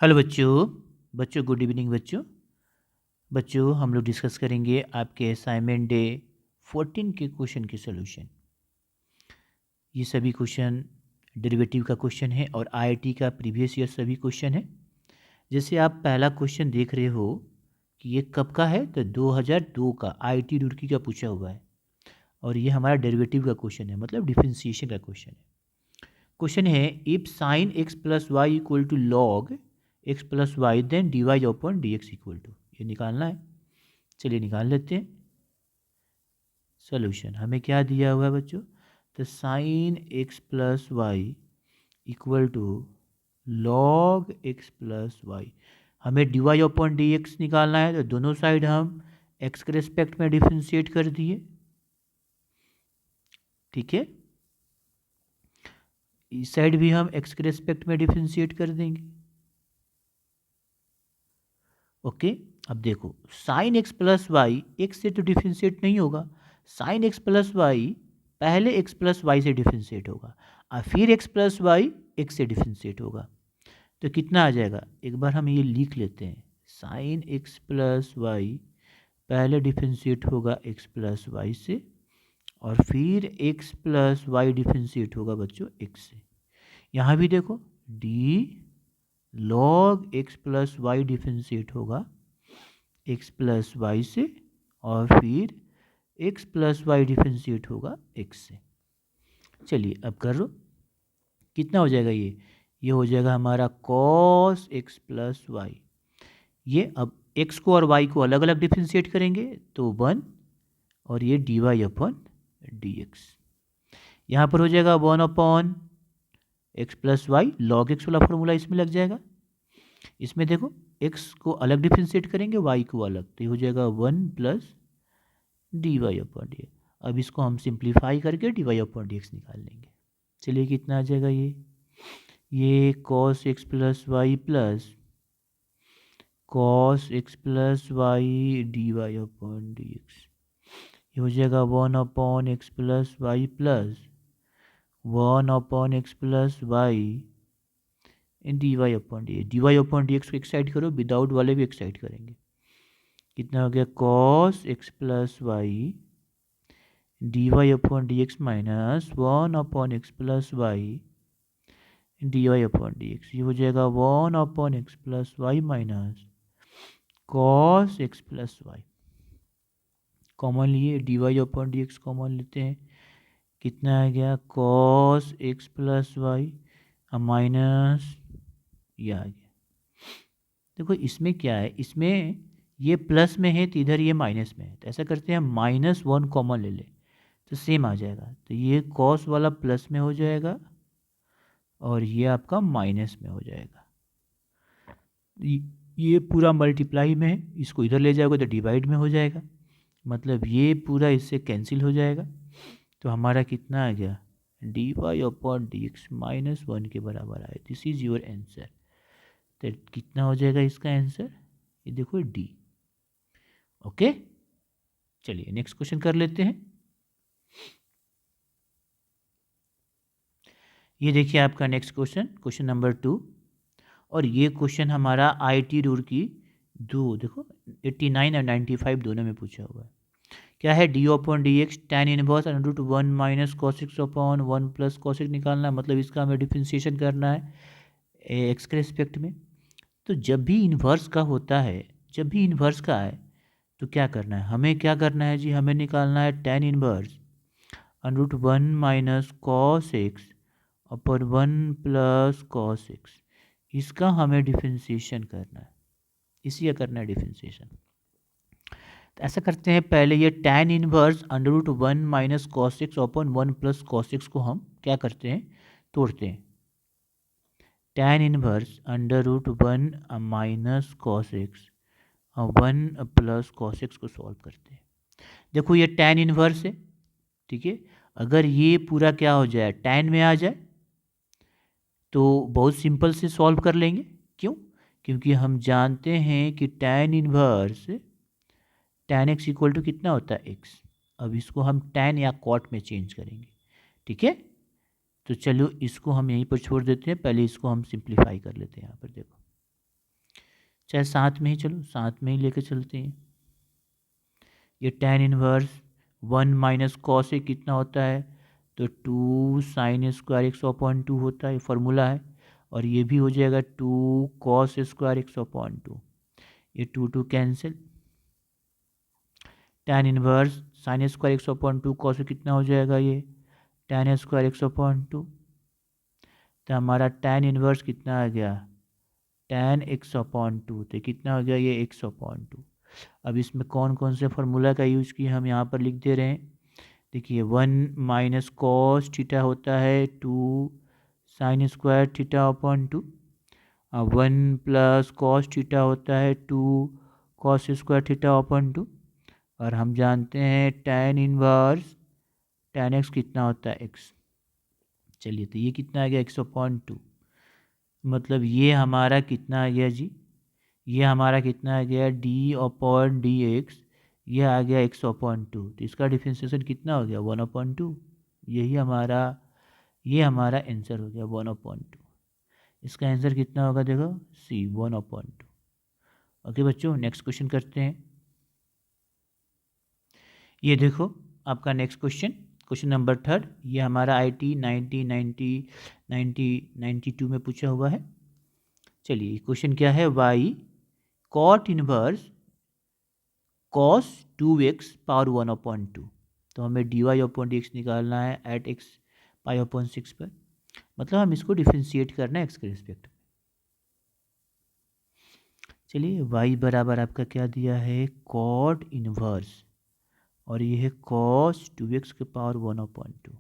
Hello बच्चों। Good evening बच्चों। हम लोग डिस्कस करेंगे आपके असाइनमेंट डे 14 के क्वेश्चन के सॉल्यूशन। ये सभी क्वेश्चन डेरिवेटिव का क्वेश्चन है और आईआईटी का प्रीवियस ईयर सभी क्वेश्चन है। जैसे आप पहला क्वेश्चन देख रहे हो कि ये कब का है, तो 2002 का आईआईटी रुड़की का पूछा हुआ है और ये हमारा डेरिवेटिव का क्वेश्चन है, मतलब डिफरेंशिएशन का क्वेश्चन है। क्वेश्चन है if sine x plus Y equal to log x plus y then d Y upon D x equal to, ये निकालना है। चलिए निकाल लेते हैं। सोल्यूशन हमें क्या दिया हुआ है बच्चों, तो sine x plus Y equal to log x plus Y. हमें D Y upon D x निकालना है, तो दोनों साइड हम एक्स के रिस्पेक्ट में डिफ्रेंशिएट कर दिए। ठीक है, इस साइड भी हम एक्स के रिस्पेक्ट में डिफ्रेंशिएट कर देंगे। ओके, अब देखो sine x plus y x से तो डिफ्रेंशिएट नहीं होगा। साइन एक्स प्लस वाई पहले एक्स प्लस वाई से डिफ्रेंशिएट होगा और फिर एक्स प्लस वाई एक्स से डिफ्रेंशिएट होगा। तो कितना आ जाएगा, एक बार हम ये लिख लेते हैं। साइन एक्स प्लस वाई पहले डिफ्रेंशिएट होगा एक्स प्लस वाई से और फिर एक्स प्लस वाई डिफ्रेंशिएट होगा बच्चों एक्स से। यहाँ भी देखो d log x plus y differentiate होगा एक्स प्लस वाई से और फिर एक्स प्लस वाई डिफ्रेंशिएट होगा एक्स से। चलिए अब करो, कितना हो जाएगा ये हो जाएगा हमारा कॉस एक्स प्लस वाई। ये अब एक्स को और वाई को अलग अलग डिफ्रेंशिएट करेंगे तो 1 और ये d Y upon D x. यहाँ पर हो जाएगा 1 upon x plus y, log x वाला फॉर्मूला इसमें लग जाएगा। इसमें देखो एक्स को अलग डिफ्रेंशिएट करेंगे, वाई को अलग, तो ये हो जाएगा 1 plus d Y upon D x. अब इसको हम सिंप्लीफाई करके d Y upon D x निकाल लेंगे। चलिए कितना आ जाएगा ये cos x plus y plus cos x plus Y D Y upon D x. ये हो जाएगा 1 upon x plus y plus 1 upon x plus Y D Y upon D x. D Y upon D x को एक्साइड करो, without वाले भी एक्साइड करेंगे। कितना हो गया cos x plus Y D Y upon D X minus 1 upon x plus Y D Y upon D x. ये हो जाएगा 1 upon x plus Y minus cos x plus Y. Common लिए D Y upon D X common लेते हैं, कितना आ गया cos x plus Y minus ये आ गया। देखो इसमें क्या है, इसमें ये प्लस में है तो इधर ये माइनस में है, तो ऐसा करते हैं -1 कॉमन ले लें तो सेम आ जाएगा। तो ये कॉस वाला प्लस में हो जाएगा और ये आपका माइनस में हो जाएगा। ये पूरा मल्टीप्लाई में है, इसको इधर ले जाओगे तो डिवाइड में हो जाएगा, मतलब ये पूरा इससे कैंसिल हो जाएगा। तो हमारा कितना आ गया d Y upon D x -1 के बराबर आए। This is your answer. तो कितना हो जाएगा इसका आंसर, ये देखो डी। ओके, चलिए नेक्स्ट क्वेश्चन कर लेते हैं। ये देखिए आपका नेक्स्ट क्वेश्चन, क्वेश्चन नंबर 2, और ये क्वेश्चन हमारा आईआईटी रुड़की दो, देखो 89 और 95 दोनों में पूछा हुआ है। क्या है D upon D x tan inverse √1 minus cos x upon 1 plus cos x निकालना है, मतलब इसका हमें डिफ्रेंशिएशन करना है एक्स के रिस्पेक्ट में। तो जब भी इन्वर्स का होता है, जब भी इन्वर्स का है तो क्या करना है, हमें क्या करना है जी, हमें निकालना है tan inverse √1 minus cos x upon 1 plus cos x. इसका हमें डिफ्रेंशिएशन करना है, इसी का करना है डिफ्रेंशिएशन। तो ऐसा करते हैं, पहले ये tan inverse √1 minus cos x upon 1 plus cos x को हम क्या करते हैं, तोड़ते हैं। tan inverse √1 minus cos x 1 plus cos x को सॉल्व करते हैं। देखो ये tan इनवर्स है, ठीक है। अगर ये पूरा क्या हो जाए tan में आ जाए तो बहुत सिंपल से सॉल्व कर लेंगे। क्यों, क्योंकि हम जानते हैं कि tan inverse tan x equal to कितना होता है x। अब इसको हम tan या cot में चेंज करेंगे, ठीक है। तो चलो इसको हम यहीं पर छोड़ देते हैं, पहले इसको हम सिंप्लीफाई कर लेते हैं। यहाँ पर देखो चाहे साथ में ही, चलो साथ में ही लेके चलते हैं। ये tan inverse 1 minus cos A कितना होता है, तो 2 साइन स्क्वायर 100/2 होता है, ये फार्मूला है। और ये भी हो जाएगा 2 कॉस स्क्वायर 100/2, ये 2 cancel. tan inverse sine square 100/2 cos A कितना हो जाएगा, ये tan स्क्वायर 100/2। तो हमारा tan इनवर्स कितना आ गया, tan 100/2, तो कितना हो गया ये 100/2। अब इसमें कौन कौन से फार्मूला का यूज़ किया हम यहाँ पर लिख दे रहे हैं। देखिए 1 माइनस कॉस थीटा होता है 2 sine square थीटा/2, 1 plus cos theta होता है 2 कॉस स्क्वायर थीटा/2। और हम जानते हैं tan इनवर्स tan x कितना होता है x। चलिए तो ये कितना आ गया 100/2, मतलब ये हमारा कितना आ गया जी, ये हमारा कितना आ गया d/dx, ये आ गया 100/2। तो इसका डिफरेंशिएशन कितना हो गया 1/2। यही हमारा, ये हमारा आंसर हो गया 1/2। इसका आंसर कितना होगा, देखो सी 1/2। ओके बच्चों, नेक्स्ट क्वेश्चन करते हैं। ये देखो आपका नेक्स्ट क्वेश्चन, क्वेश्चन नंबर 3, ये हमारा IT 90 में पूछा हुआ है। चलिए क्वेश्चन क्या है, y cot inverse cos 2x power 1/2। तो हमें dy/dx निकालना है एट x π/6 पर, मतलब हम इसको डिफ्रेंशिएट करना है x के रिस्पेक्ट में। चलिए y बराबर आपका क्या दिया है, cot इनवर्स, और ये है cos 2x के पावर 1/2।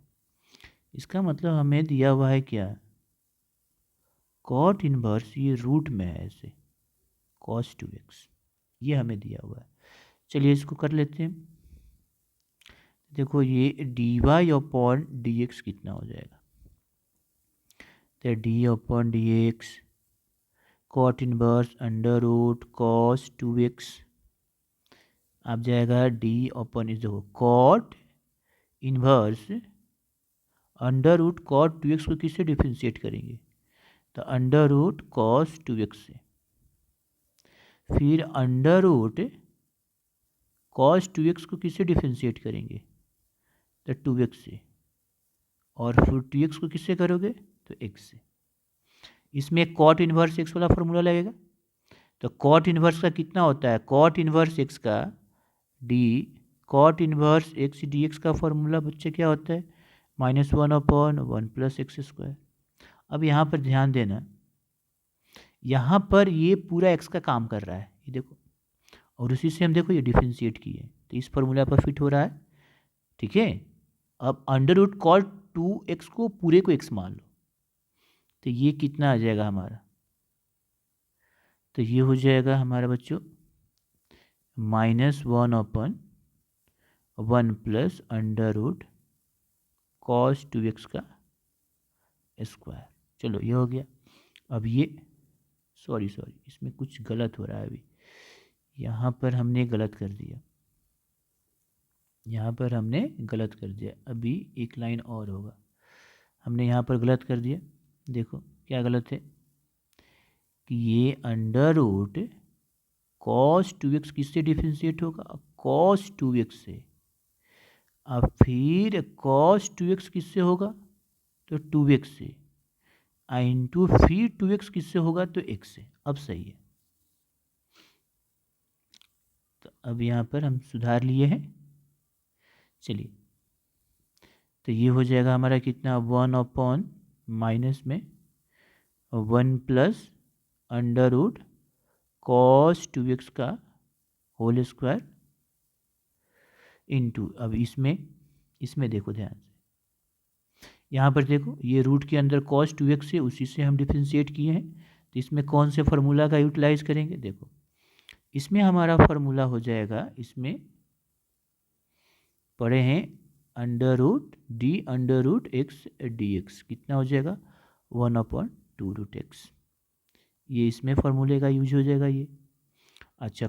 इसका मतलब हमें दिया हुआ है क्या, cot इनवर्स ये रूट में है ऐसे cos 2x, ये हमें दिया हुआ है। चलिए इसको कर लेते हैं। देखो ये dy/dx कितना हो जाएगा, तो d/dx cot inverse under root cos 2x आप जाएगा देखो cot inverse under root cot 2x को किससे डिफ्रेंशिएट करेंगे, तो अंडर रूट cos 2x से, फिर अंडर रूट cos 2x को किससे डिफ्रेंशिएट करेंगे, तो 2x से, और फिर 2x को किससे करोगे, तो x से। इसमें cot इनवर्स x वाला फॉर्मूला लगेगा। तो cot इनवर्स का कितना होता है, cot इनवर्स x का d cot inverse x dx का फॉर्मूला बच्चे क्या होता है, -1/1 प्लस x²। अब यहाँ पर ध्यान देना, यहाँ पर ये पूरा x का काम कर रहा है, ये देखो, और उसी से हम देखो ये डिफ्रेंशिएट किए, तो इस फॉर्मूला पर फिट हो रहा है, ठीक है। अब अंडर रूट cot 2x को पूरे को x मान लो, तो ये कितना आ जाएगा हमारा, तो ये हो जाएगा हमारा बच्चों -1/1 plus under root cos 2x का स्क्वायर। चलो ये हो गया। अब ये सॉरी इसमें कुछ गलत हो रहा है, अभी यहाँ पर हमने गलत कर दिया, यहाँ पर हमने गलत कर दिया, अभी एक लाइन और होगा, हमने यहाँ पर गलत कर दिया। देखो क्या गलत है कि ये अंडर रूट cos 2x किससे डिफ्रेंशिएट होगा, cos 2x से, अब फिर cos 2x किससे होगा, तो 2x से, इंटू फिर 2x किससे होगा, तो x से। अब सही है, तो अब यहाँ पर हम सुधार लिए हैं। चलिए तो ये हो जाएगा हमारा कितना, 1/- माइनस में 1 plus under root cos 2x का होल स्क्वायर इंटू, अब इसमें देखो ध्यान से, यहाँ पर देखो ये रूट के अंदर cos 2x से, उसी से हम डिफ्रेंशिएट किए हैं, तो इसमें कौन से फार्मूला का यूटिलाइज करेंगे, देखो इसमें हमारा फार्मूला हो जाएगा, इसमें पढ़े हैं under root d under root x dx, कितना हो जाएगा 1/2√x, ये इसमें फार्मूले का यूज हो जाएगा ये। अच्छा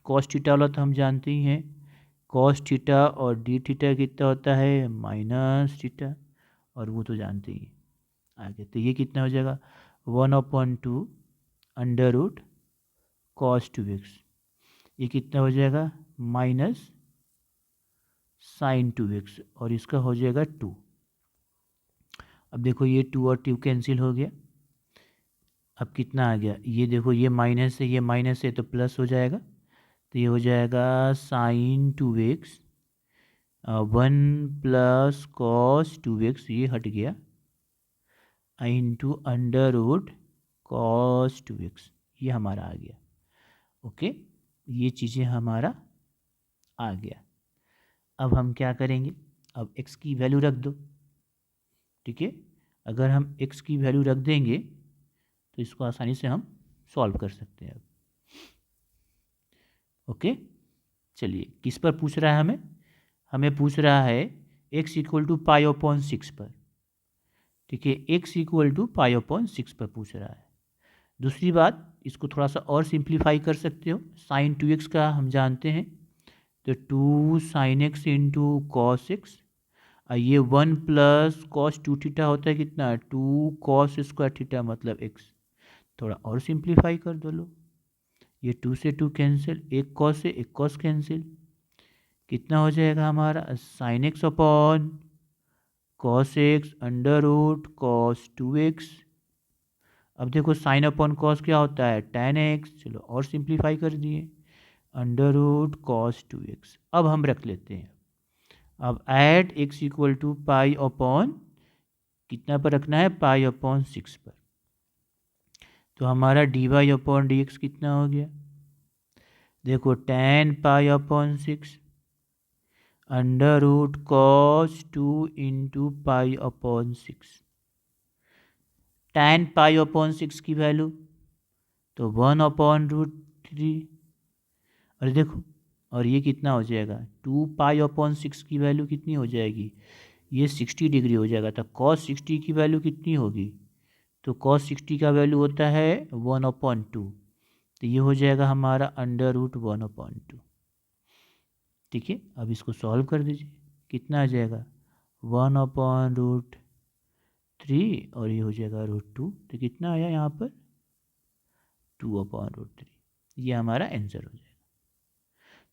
cos थीटा वाला तो हम जानते ही हैं, cos थीटा और d थीटा कितना होता है -थीटा, और वो तो जानते ही आगे। तो ये कितना हो जाएगा 1/2 अंडर रूट कॉस 2x, ये कितना हो जाएगा माइनस साइन 2x, और इसका हो जाएगा 2। अब देखो ये 2 और 2 कैंसिल हो गया। अब कितना आ गया, ये देखो ये माइनस है, ये माइनस है तो प्लस हो जाएगा, तो ये हो जाएगा sign 2x 1 plus cos 2x, ये हट गया, into under root cos 2x, ये हमारा आ गया। ओके, ये चीज़ें हमारा आ गया। अब हम क्या करेंगे, अब x की वैल्यू रख दो, ठीक है। अगर हम x की वैल्यू रख देंगे तो इसको आसानी से हम सॉल्व कर सकते हैं। अब ओके, चलिए किस पर पूछ रहा है हमें, हमें पूछ रहा है x equal to pi upon 6 पर, ठीक है, x equal to pi upon 6 पर पूछ रहा है। दूसरी बात, इसको थोड़ा सा और सिंप्लीफाई कर सकते हो, साइन 2x का हम जानते हैं, तो 2 sine x into cos x, ये 1 प्लस कॉस 2 थीटा होता है कितना 2 कॉस स्क्वायर थीटा मतलब x, थोड़ा और सिंप्लीफाई कर दो लो, ये 2 से 2 कैंसिल, एक कॉस से एक कॉस कैंसिल, कितना हो जाएगा हमारा sine x upon cos x under root cos 2x। अब देखो साइन अपॉन कॉस क्या होता है tan x, चलो और सिंप्लीफाई कर दिए, अंडर रूट कॉस 2x। अब हम रख लेते हैं, अब at x equal to pi upon कितना पर रखना है पाई अपॉन 6 पर, तो हमारा d Y upon D x कितना हो गया, देखो tan pi upon 6 under root cos 2 into pi upon 6, tan pi upon 6 की वैल्यू तो 1 अपॉन रूट 3, और देखो और ये कितना हो जाएगा 2 पाई अपॉन 6 की वैल्यू कितनी हो जाएगी, ये 60 डिग्री हो जाएगा, तो कॉस 60 की वैल्यू कितनी होगी, तो कॉस 60 का वैल्यू होता है 1 अपॉन 2, तो ये हो जाएगा हमारा अंडर रूट 1 अपॉन 2, ठीक है। अब इसको सॉल्व कर दीजिए, कितना आ जाएगा 1 अपॉन रूट 3 और ये हो जाएगा रूट 2, तो कितना आया यहाँ पर 2 अपॉन रूट 3, ये हमारा आंसर हो जाएगा।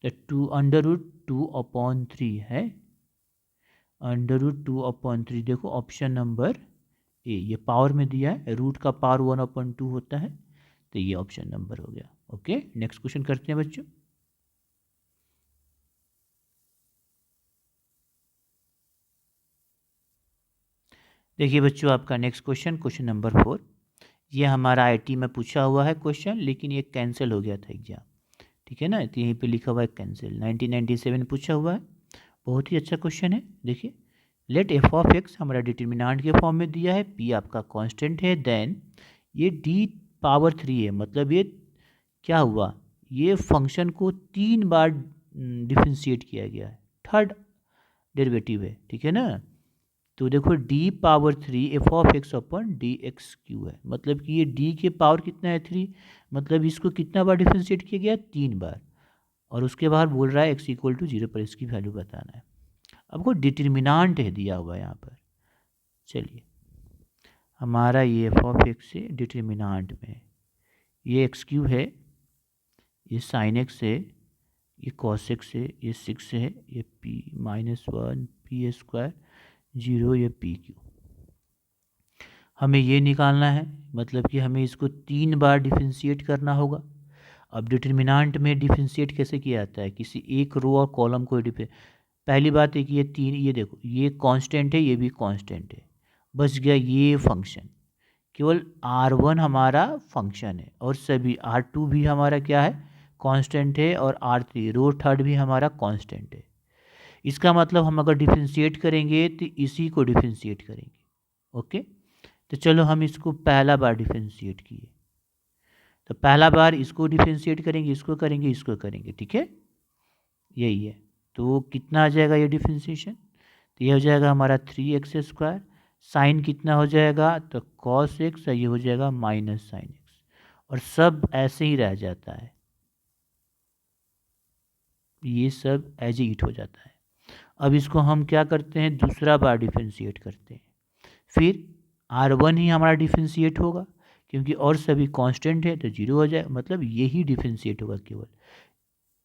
तो 2 अंडर रूट 2 अपॉन 3 है, अंडर रूट 2 अपॉन 3, देखो ऑप्शन नंबर ए, ये पावर में दिया है, रूट का पावर 1 अपॉन 2 होता है, तो ये ऑप्शन नंबर हो गया। ओके, नेक्स्ट क्वेश्चन करते हैं बच्चों। देखिए बच्चों आपका नेक्स्ट क्वेश्चन, क्वेश्चन नंबर 4, ये हमारा आईटी में पूछा हुआ है क्वेश्चन, लेकिन ये कैंसिल हो गया था एग्जाम, ठीक है ना, तो यहीं पे लिखा हुआ है कैंसिल, 1997 पूछा हुआ है, बहुत ही अच्छा क्वेश्चन है। देखिए लेट एफ ऑफ एक्स हमारा डिटर्मिनांट के फॉर्म में दिया है, पी आपका कांस्टेंट है, देन ये डी पावर 3 है, मतलब ये क्या हुआ, ये फंक्शन को 3 बार डिफरेंशिएट किया गया है, थर्ड डेरिवेटिव है, ठीक है ना। तो देखो D power 3 F of x upon D x Q है, मतलब कि ये डी के पावर कितना है 3, मतलब इसको कितना बार डिफरेंशिएट किया गया 3 बार, और उसके बाद बोल रहा है एक्स इक्वल टू 0 पर इसकी वैल्यू बताना है। अब को डिटर्मिनांट है दिया हुआ है यहाँ पर, चलिए हमारा ये एफ ऑफ एक्स से डिटर्मिनांट में ये एक्स क्यू है, ये साइन एक्स है, ये कॉस एक्स है, ये 6 है, ये पी -1 पी स्क्वायर 0, ये पी क्यू, हमें ये निकालना है, मतलब कि हमें इसको 3 बार डिफरेंशिएट करना होगा। अब डिटर्मिनांट में डिफरेंशिएट कैसे किया जाता है, किसी एक रो और कॉलम को पहली बात है कि ये 3, ये देखो ये कांस्टेंट है, ये भी कांस्टेंट है, बच गया ये फंक्शन, केवल R1 हमारा फंक्शन है और सभी R2 भी हमारा क्या है कांस्टेंट है, और R3 रो थर्ड भी हमारा कांस्टेंट है। इसका मतलब हम अगर डिफरेंशिएट करेंगे तो इसी को डिफरेंशिएट करेंगे। ओके, तो चलो हम इसको पहला बार डिफरेंशिएट किए, तो पहला बार इसको डिफरेंशिएट करेंगे, इसको करेंगे, इसको करेंगे, ठीक है, यही है। तो कितना आ जाएगा ये डिफरेंशिएशन, तो ये हो जाएगा हमारा 3x स्क्वायर, साइन कितना हो जाएगा तो कॉस एक्स, ये हो जाएगा माइनस साइन एक्स, और सब ऐसे ही रह जाता है, ये सब एज इट हो जाता है। अब इसको हम क्या करते हैं दूसरा बार डिफरेंशिएट करते हैं, फिर R1 ही हमारा डिफरेंशिएट होगा, क्योंकि और सभी कांस्टेंट है तो जीरो हो जाए, मतलब यही डिफरेंशिएट होगा, केवल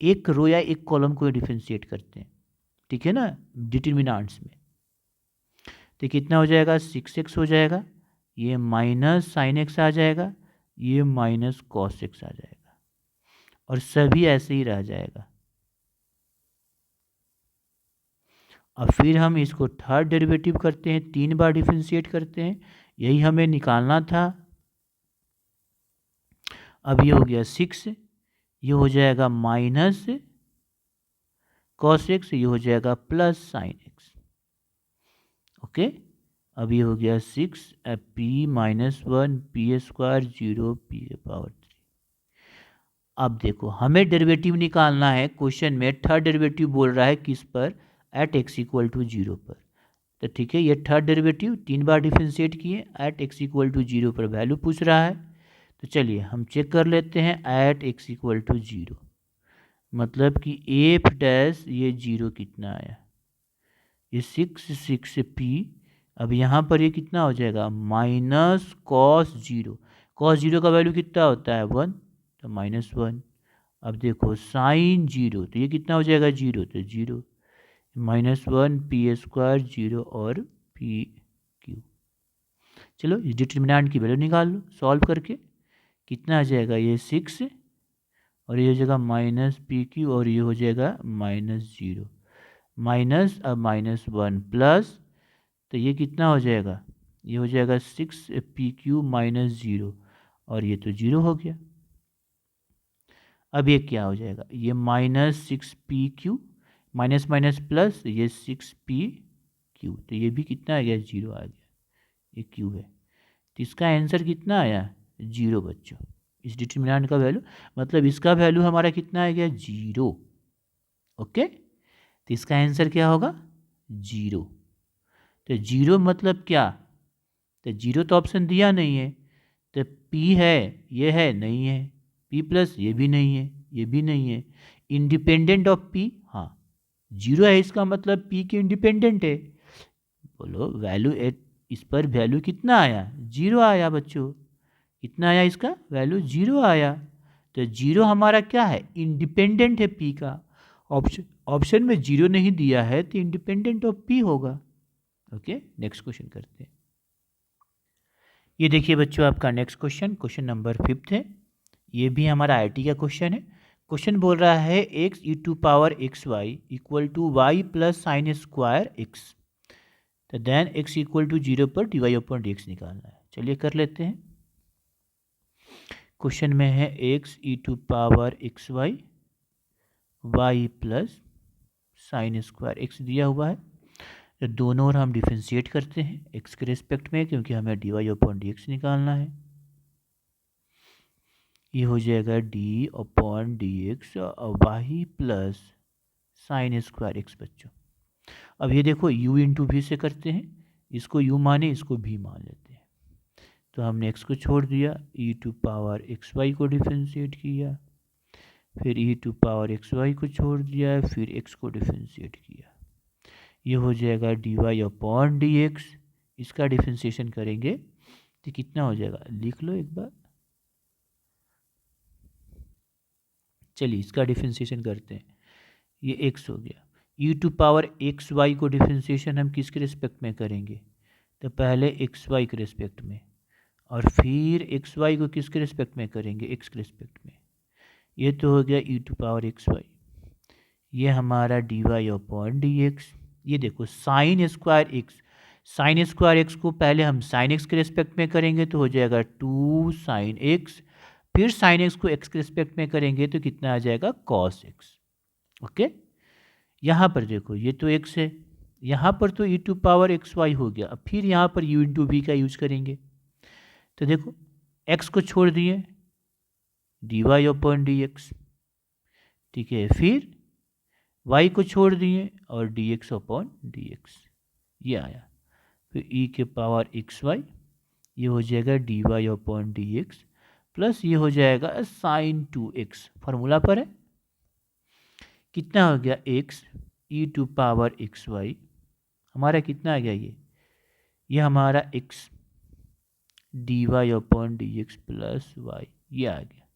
एक रो या एक कॉलम को डिफरेंशिएट करते हैं, ठीक है ना, डिटर्मिनेंट्स में। तो कितना हो जाएगा, 6x हो जाएगा, ये माइनस साइन एक्स आ जाएगा, ये माइनस कॉस एक्स आ जाएगा, और सभी ऐसे ही रह जाएगा। अब फिर हम इसको थर्ड डेरिवेटिव करते हैं, 3 बार डिफरेंशिएट करते हैं, यही हमें निकालना था। अब ये हो गया 6, ये हो जाएगा माइनस कॉस एक्स, ये हो जाएगा प्लस साइन एक्स। ओके, अब ये हो गया 6 P minus 1 P square 0 P power 3। अब देखो हमें डेरिवेटिव निकालना है, क्वेश्चन में थर्ड डेरिवेटिव बोल रहा है किस पर, एट एक्स इक्वल टू 0 पर। तो ठीक है, ये थर्ड डेरिवेटिव 3 बार डिफरेंशिएट किए, एट एक्स इक्वल टू 0 पर वैल्यू पूछ रहा है। तो चलिए हम चेक कर लेते हैं, एट एक्स इक्वल टू 0 मतलब कि एफ डैश ये 0 कितना आया, ये 6 पी। अब यहाँ पर ये कितना हो जाएगा, माइनस कॉस 0, कॉस 0 का वैल्यू कितना होता है 1, तो -1। अब देखो साइन 0, तो ये कितना हो जाएगा 0, तो 0, -1 पी स्क्वायर 0 और पी क्यू। चलो इस डिटर्मिनेंट की वैल्यू निकाल लो सॉल्व करके, कितना आ जाएगा, ये 6 और ये हो जाएगा माइनस पी क्यू, और ये हो जाएगा -0 माइनस, अब -1 प्लस, तो ये कितना हो जाएगा, ये हो जाएगा 6 पी क्यू -0, और ये तो 0 हो गया। अब ये क्या हो जाएगा, ये -6 P Q minus minus plus, ये 6 पी क्यू, तो ये भी कितना आ गया, 0 आ गया, ये क्यू है। तो इसका आंसर कितना आया, 0 बच्चों, इस डिटर्मिनेंट का वैल्यू, मतलब इसका वैल्यू हमारा कितना आ गया, 0। ओके, तो इसका आंसर क्या होगा, 0। तो 0 मतलब क्या, तो 0 तो ऑप्शन दिया नहीं है, तो P है, ये है नहीं है, P प्लस ये भी नहीं है, ये भी नहीं है, इंडिपेंडेंट ऑफ P, हाँ 0 है, इसका मतलब P के इंडिपेंडेंट है। बोलो वैल्यू एट, इस पर वैल्यू कितना आया, 0 आया बच्चों, कितना आया, इसका वैल्यू 0 आया। तो 0 हमारा क्या है, इंडिपेंडेंट है P का, ऑप्शन में 0 नहीं दिया है तो इंडिपेंडेंट ऑफ P होगा। ओके, नेक्स्ट क्वेश्चन करते हैं। ये देखिए बच्चों आपका नेक्स्ट क्वेश्चन, क्वेश्चन नंबर 5 है, ये भी हमारा आईटी का क्वेश्चन है। क्वेश्चन बोल रहा है x e to power x y equal to y plus sine square x, तो देन एक्स इक्वल टू 0 पर d Y upon D x निकालना है। चलिए कर लेते हैं। क्वेश्चन में है x e to power x y y plus sine square x दिया हुआ है, तो दोनों ओर हम डिफरेंशिएट करते हैं एक्स के रिस्पेक्ट में, क्योंकि हमें D Y upon D x निकालना है। ये हो जाएगा d upon D x y plus sine square x बच्चों। अब ये देखो u इंटू वी से करते हैं, इसको u माने इसको v मान लेते हैं, तो हमने x को छोड़ दिया, e to power x y को डिफरेंशिएट किया, फिर e to power x y को छोड़ दिया, फिर x को डिफरेंशिएट किया, ये हो जाएगा d Y upon D x. इसका डिफरेंशिएशन करेंगे तो कितना हो जाएगा, लिख लो एक बार। चलिए इसका डिफरेंशिएशन करते हैं, ये x हो गया, e to power x y को डिफरेंशिएशन हम किसके रिस्पेक्ट में करेंगे, तो पहले एक्स वाई के रिस्पेक्ट में, और फिर एक्स वाई को किसके रिस्पेक्ट में करेंगे, एक्स के रिस्पेक्ट में। ये तो हो गया e to power x y, ये हमारा d Y upon D x. ये देखो sine square x, sine square x को पहले हम साइन एक्स के रिस्पेक्ट में करेंगे तो हो जाएगा 2 साइन एक्स, फिर साइन एक्स को एक्स के रिस्पेक्ट में करेंगे तो कितना आ जाएगा, कॉस एक्स। ओके, यहाँ पर देखो ये तो एक्स है, यहाँ पर तो e to power x y हो गया, अब फिर यहाँ पर u इंटू वी का यूज करेंगे, तो देखो x को छोड़ दिए, d Y upon D x, ठीक है, फिर y को छोड़ दिए और d x upon D x, ये आया, फिर e के पावर एक्स वाई, ये हो जाएगा d Y upon D x, plus ये हो जाएगा साइन 2x, फार्मूला पर है, कितना हो गया x e to power x y, हमारा कितना आ गया, ये हमारा x d Y upon D x plus y, ये आ गया,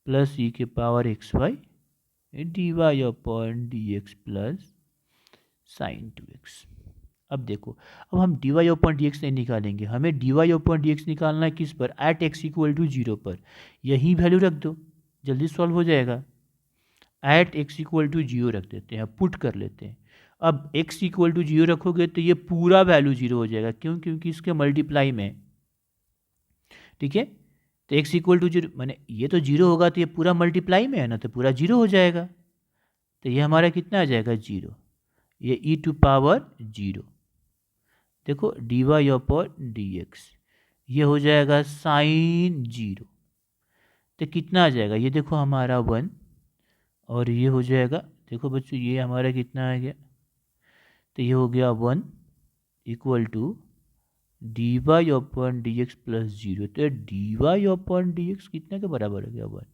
प्लस ई के power x y D Y upon D x plus sine 2x। अब देखो, अब हम d Y upon D x नहीं निकालेंगे, हमें D Y upon D x निकालना है किस पर, एट एक्स इक्वल टू 0 पर। यही वैल्यू रख दो, जल्दी सॉल्व हो जाएगा। एट एक्स इक्वल टू 0 रख देते हैं, पुट कर लेते हैं। अब एक्स इक्वल टू 0 रखोगे तो ये पूरा वैल्यू 0 हो जाएगा, क्यों, क्योंकि इसके मल्टीप्लाई में, ठीक है। तो एक्स इक्वल टू 0 मैंने ये तो 0 होगा, तो ये पूरा मल्टीप्लाई में है ना, तो पूरा 0 हो जाएगा। तो ये हमारा कितना आ जाएगा, 0, ये ई टू पावर 0। देखो d Y upon D x, ये हो जाएगा साइन 0। तो कितना आ जाएगा, ये देखो हमारा 1, और ये हो जाएगा, देखो बच्चों ये हमारा कितना आ गया, तो ये हो गया 1 equal to d Y upon D x plus 0। तो d Y upon D x कितने के बराबर हो गया, 1।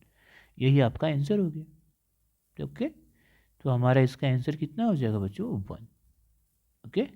यही आपका आंसर हो गया। ओके, तो हमारा इसका आंसर कितना हो जाएगा बच्चों, 1। ओके।